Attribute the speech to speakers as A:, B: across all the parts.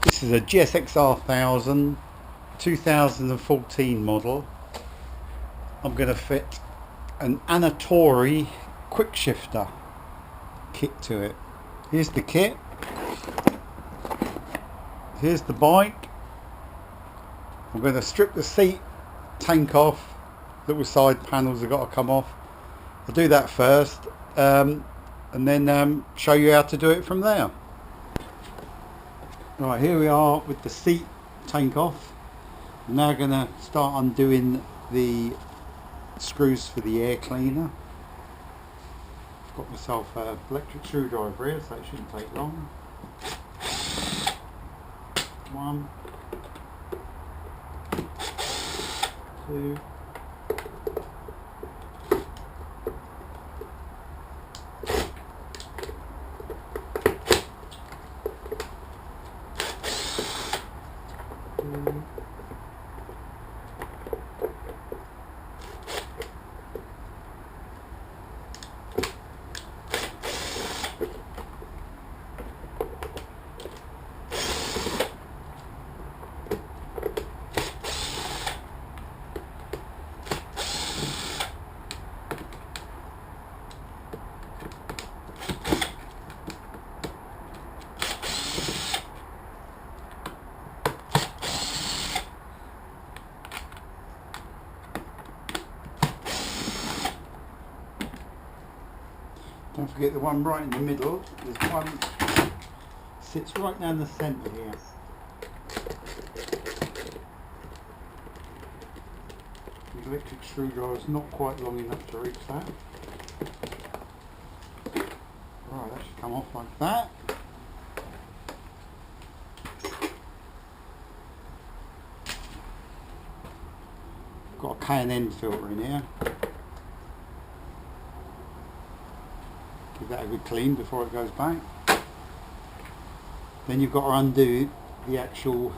A: This is a GSXR1000 2014 model. I'm going to fit an Annitori quickshifter kit to it. Here's the kit. Here's the bike. I'm going to strip the seat tank off. Little side panels have got to come off. I'll do that first and then show you how to do it from there. Right, here we are with the seat tank off. I'm now going to start undoing the screws for the air cleaner. I've got myself an electric screwdriver here, so it shouldn't take long. One, two, don't forget the one right in the middle. There's one sits right down the centre here. The electric screwdriver is not quite long enough to reach that. Right, that should come off like that. Got a K&N filter in here. Give that a good clean before it goes back. Then you've got to undo the actual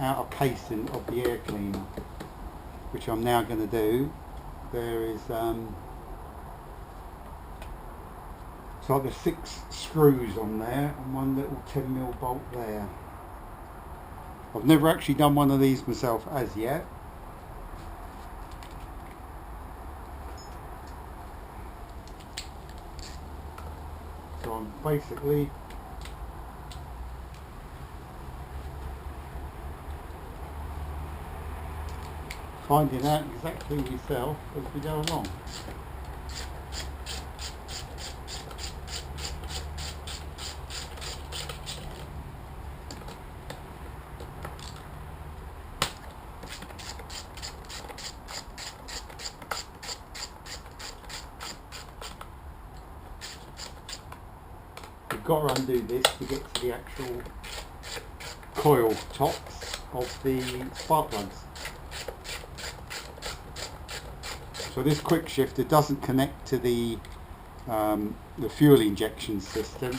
A: outer casing of the air cleaner, which I'm now going to do. There is it's like there's 6 screws on there and one little 10mm bolt there. I've never actually done one of these myself as yet. So I'm basically finding out exactly myself as we go along. You've got to undo this to get to the actual coil tops of the spark plugs. So this quick shifter doesn't connect to the fuel injection system.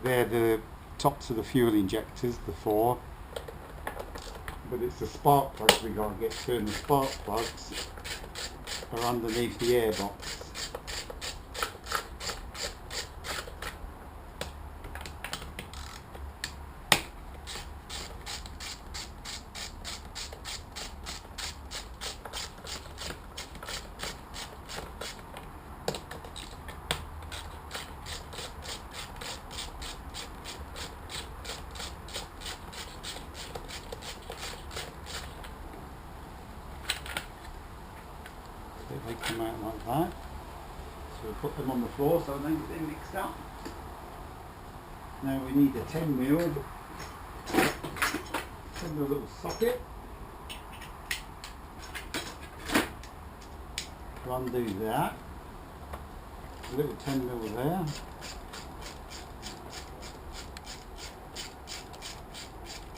A: They're the tops of the fuel injectors, the 4. But it's the spark plugs we got to get to, and the spark plugs are underneath the airbox. They come out like that. So we put them on the floor so they don't get mixed up. Now we need a 10mm little socket to undo that. A little 10mm there.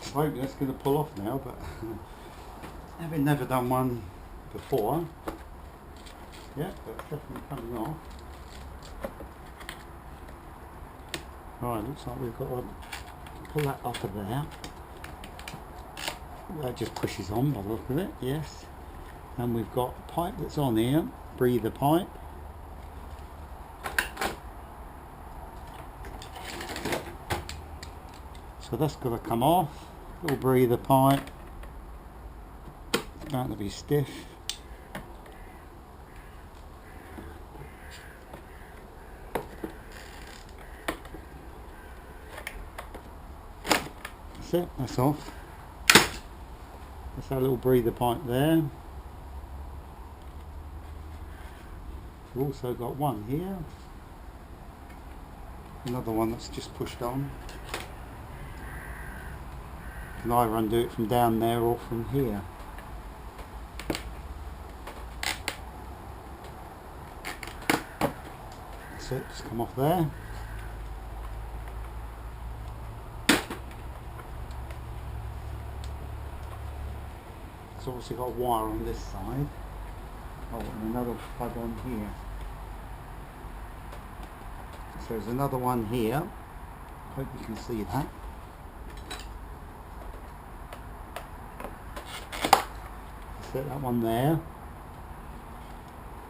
A: I'm hoping that's going to pull off now, but having never done one before. Yeah, that's definitely coming off. Right, looks like we've got to pull that off of there. That just pushes on by the look of it, yes. And we've got a pipe that's on here, breather pipe. So that's got to come off. Little breather pipe. It's going to be stiff. That's it, that's off. That's our little breather pipe there. We've also got one here. Another one that's just pushed on. You can either undo it from down there or from here. That's it, just come off there. It's obviously got a wire on this side. Oh, and another plug on here. So there's another one here. Hope you can see that. Set that one there.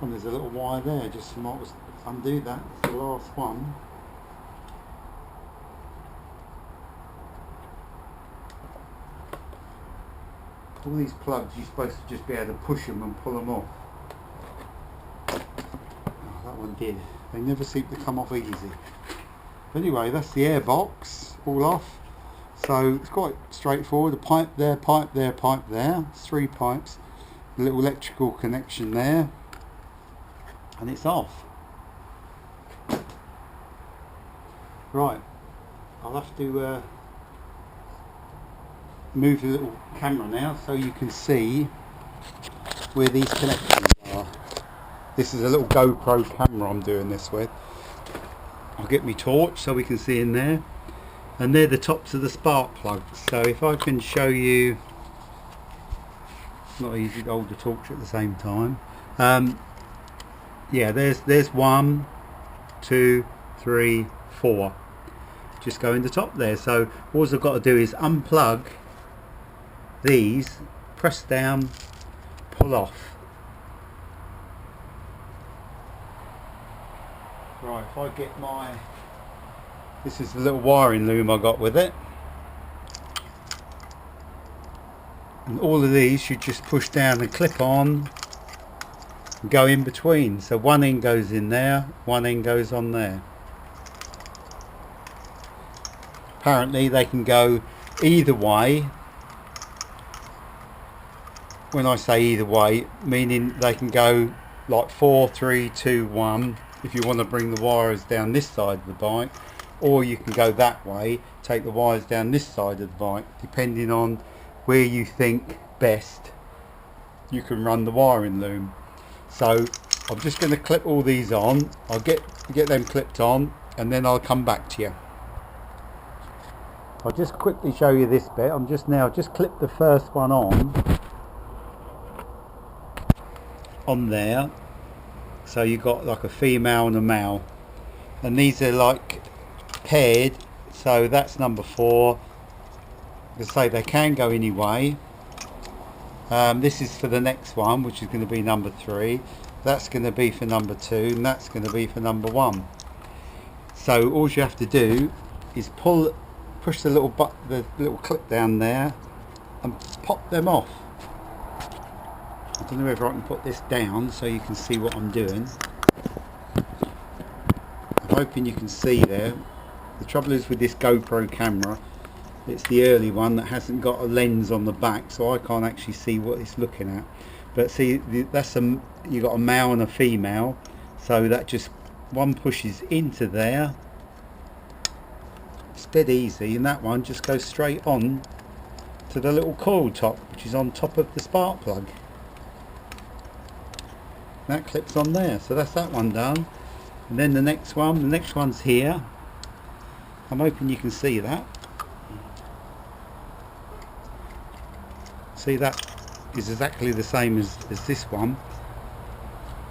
A: And there's a little wire there, just from what was undo that. It's the last one. All these plugs, you're supposed to just be able to push them and pull them off. Oh, that one did. They never seem to come off easy. But anyway, that's the air box all off. So it's quite straightforward. A pipe there, pipe there, pipe there. It's 3 pipes. A little electrical connection there. And it's off. Right. I'll have to move the little camera now so you can see where these connections are. This is a little GoPro camera I'm doing this with. I'll get my torch so we can see in there, and they're the tops of the spark plugs. So if I can show you, not easy to hold the torch at the same time. Yeah, there's 1, 2, 3, 4. Just go in the top there. So all I've got to do is unplug these, press down, pull off. Right, if I get my, this is the little wiring loom I got with it, and all of these you just push down and clip on and go in between. So one end goes in there, one end goes on there. Apparently they can go either way. When I say either way, meaning they can go like 4, 3, 2, 1 if you want to bring the wires down this side of the bike, or you can go that way, take the wires down this side of the bike, depending on where you think best you can run the wiring loom. So I'm just going to clip all these on. I'll get them clipped on and then I'll come back to you. I'll just quickly show you this bit. I'm just clipped the first one on there. So you've got like a female and a male, and these are like paired, so that's number 4. As I say, they can go any way. This is for the next one, which is going to be number 3. That's going to be for number 2, and that's going to be for number 1. So all you have to do is push the little clip down there and pop them off. I don't know whether I can put this down so you can see what I'm doing. I'm hoping you can see there. The trouble is with this GoPro camera, it's the early one that hasn't got a lens on the back, so I can't actually see what it's looking at. But see, that's you got a male and a female, so that just one pushes into there. It's dead easy, and that one just goes straight on to the little coil top, which is on top of the spark plug. That clips on there, so that's that one done. And then the next one's here. I'm hoping you can see that. See, that is exactly the same as this one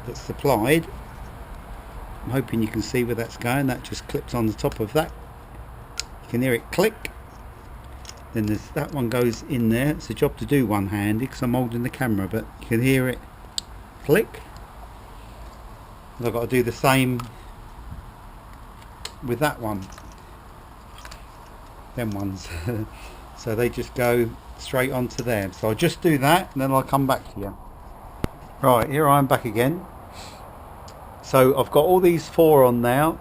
A: that's supplied. I'm hoping you can see where that's going. That just clips on the top of that. You can hear it click. Then there's that one goes in there. It's a job to do one-handed because I'm holding the camera, but you can hear it click. And I've got to do the same with that one. them ones. So they just go straight onto there. So I'll just do that and then I'll come back to you. Right, here I am back again. So I've got all these 4 on now.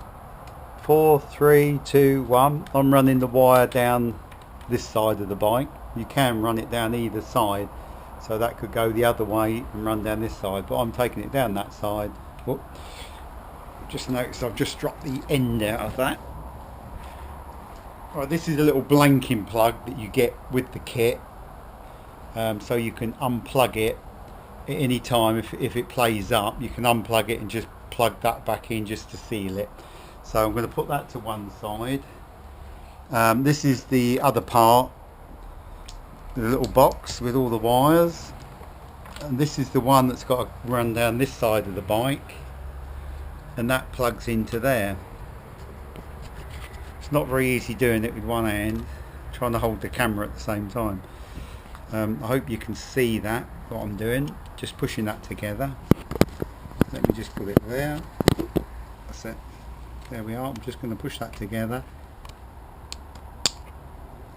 A: 4, 3, 2, 1. I'm running the wire down this side of the bike. You can run it down either side, so that could go the other way and run down this side, but I'm taking it down that side. Whoop. Just noticed I've just dropped the end out of that. Right, this is a little blanking plug that you get with the kit, so you can unplug it at any time. If it plays up, you can unplug it and just plug that back in just to seal it. So I'm going to put that to one side. This is the other part, the little box with all the wires, and this is the one that's got to run down this side of the bike, and that plugs into there. It's not very easy doing it with one hand, trying to hold the camera at the same time. I hope you can see that, what I'm doing, just pushing that together. Let me just put it there. That's it. There we are. I'm just going to push that together.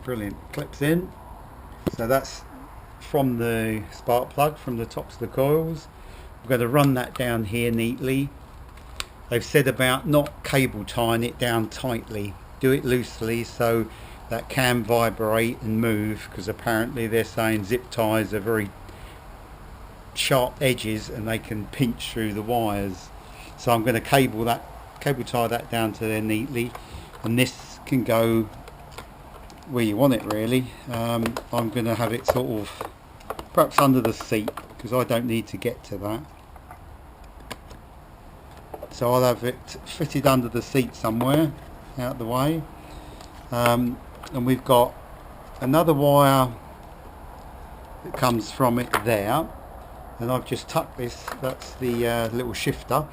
A: Brilliant. Clips in. So that's from the spark plug, from the tops of the coils. I'm going to run that down here neatly. They've said about not cable tying it down tightly. Do it loosely so that can vibrate and move, because apparently they're saying zip ties are very sharp edges and they can pinch through the wires. So I'm going to cable tie that down to there neatly, and this can go where you want it really. I'm going to have it sort of perhaps under the seat, because I don't need to get to that. So I'll have it fitted under the seat somewhere out the way, and we've got another wire that comes from it there, and I've just tucked this, that's the little shifter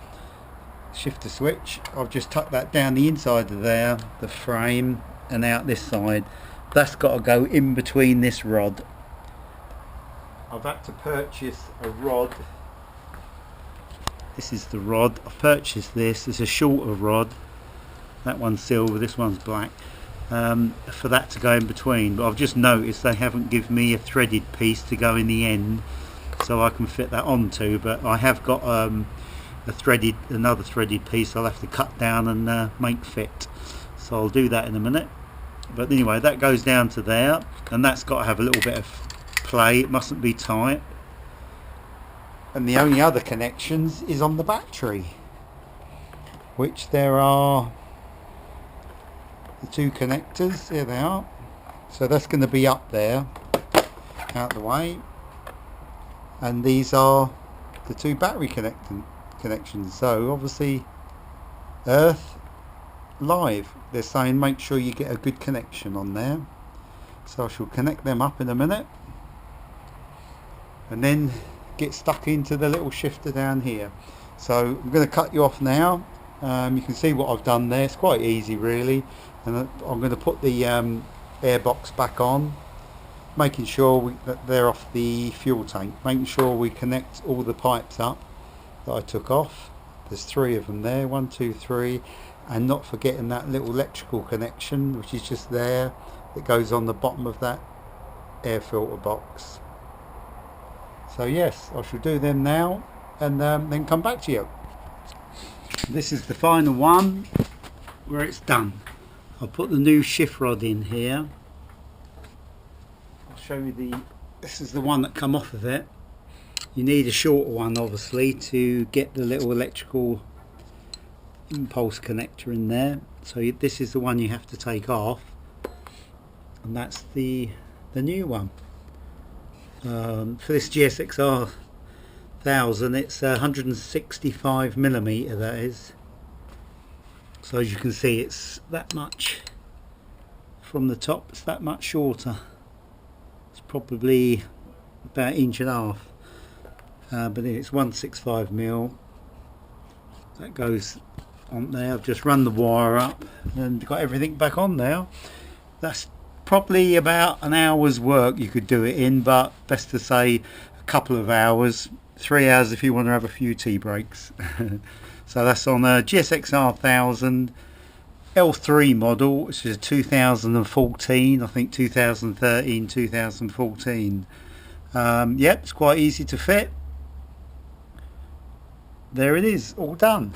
A: switch. I've just tucked that down the inside of there, the frame, and out this side. That's got to go in between this rod. I've had to purchase a rod. This is the rod. I've purchased this. It's a shorter rod. That one's silver, this one's black, for that to go in between. But I've just noticed they haven't given me a threaded piece to go in the end, so I can fit that onto. But I have got another threaded piece I'll have to cut down and make fit. So I'll do that in a minute. But anyway, that goes down to there, and that's got to have a little bit of play. It mustn't be tight. And the only other connections is on the battery, which there are the 2 connectors. Here they are. So that's going to be up there, out the way. And these are the 2 battery connections. So obviously earth, live, they're saying make sure you get a good connection on there. So I shall connect them up in a minute, and then get stuck into the little shifter down here. So I'm going to cut you off now. You can see what I've done there. It's quite easy really, and I'm going to put the air box back on, making sure that they're off the fuel tank, making sure we connect all the pipes up that I took off. There's 3 of them there, 1, 2, 3, and not forgetting that little electrical connection, which is just there, that goes on the bottom of that air filter box. So yes, I shall do them now, and then come back to you. This is the final one where it's done. I'll put the new shift rod in here. I'll show you this is the one that come off of it. You need a shorter one obviously to get the little electrical impulse connector in there. So this is the one you have to take off, and that's the new one. For this GSXR1000, it's 165mm, that is. So as you can see, it's that much from the top. It's that much shorter. It's probably about 1.5 inches, but it's 165mm. That goes on there. I've just run the wire up and got everything back on now. That's probably about an hour's work you could do it in, but best to say a couple of hours, 3 hours if you want to have a few tea breaks. So that's on a GSXR1000 L3 model, which is 2014, I think 2013, 2014. Yep, it's quite easy to fit. There it is, all done.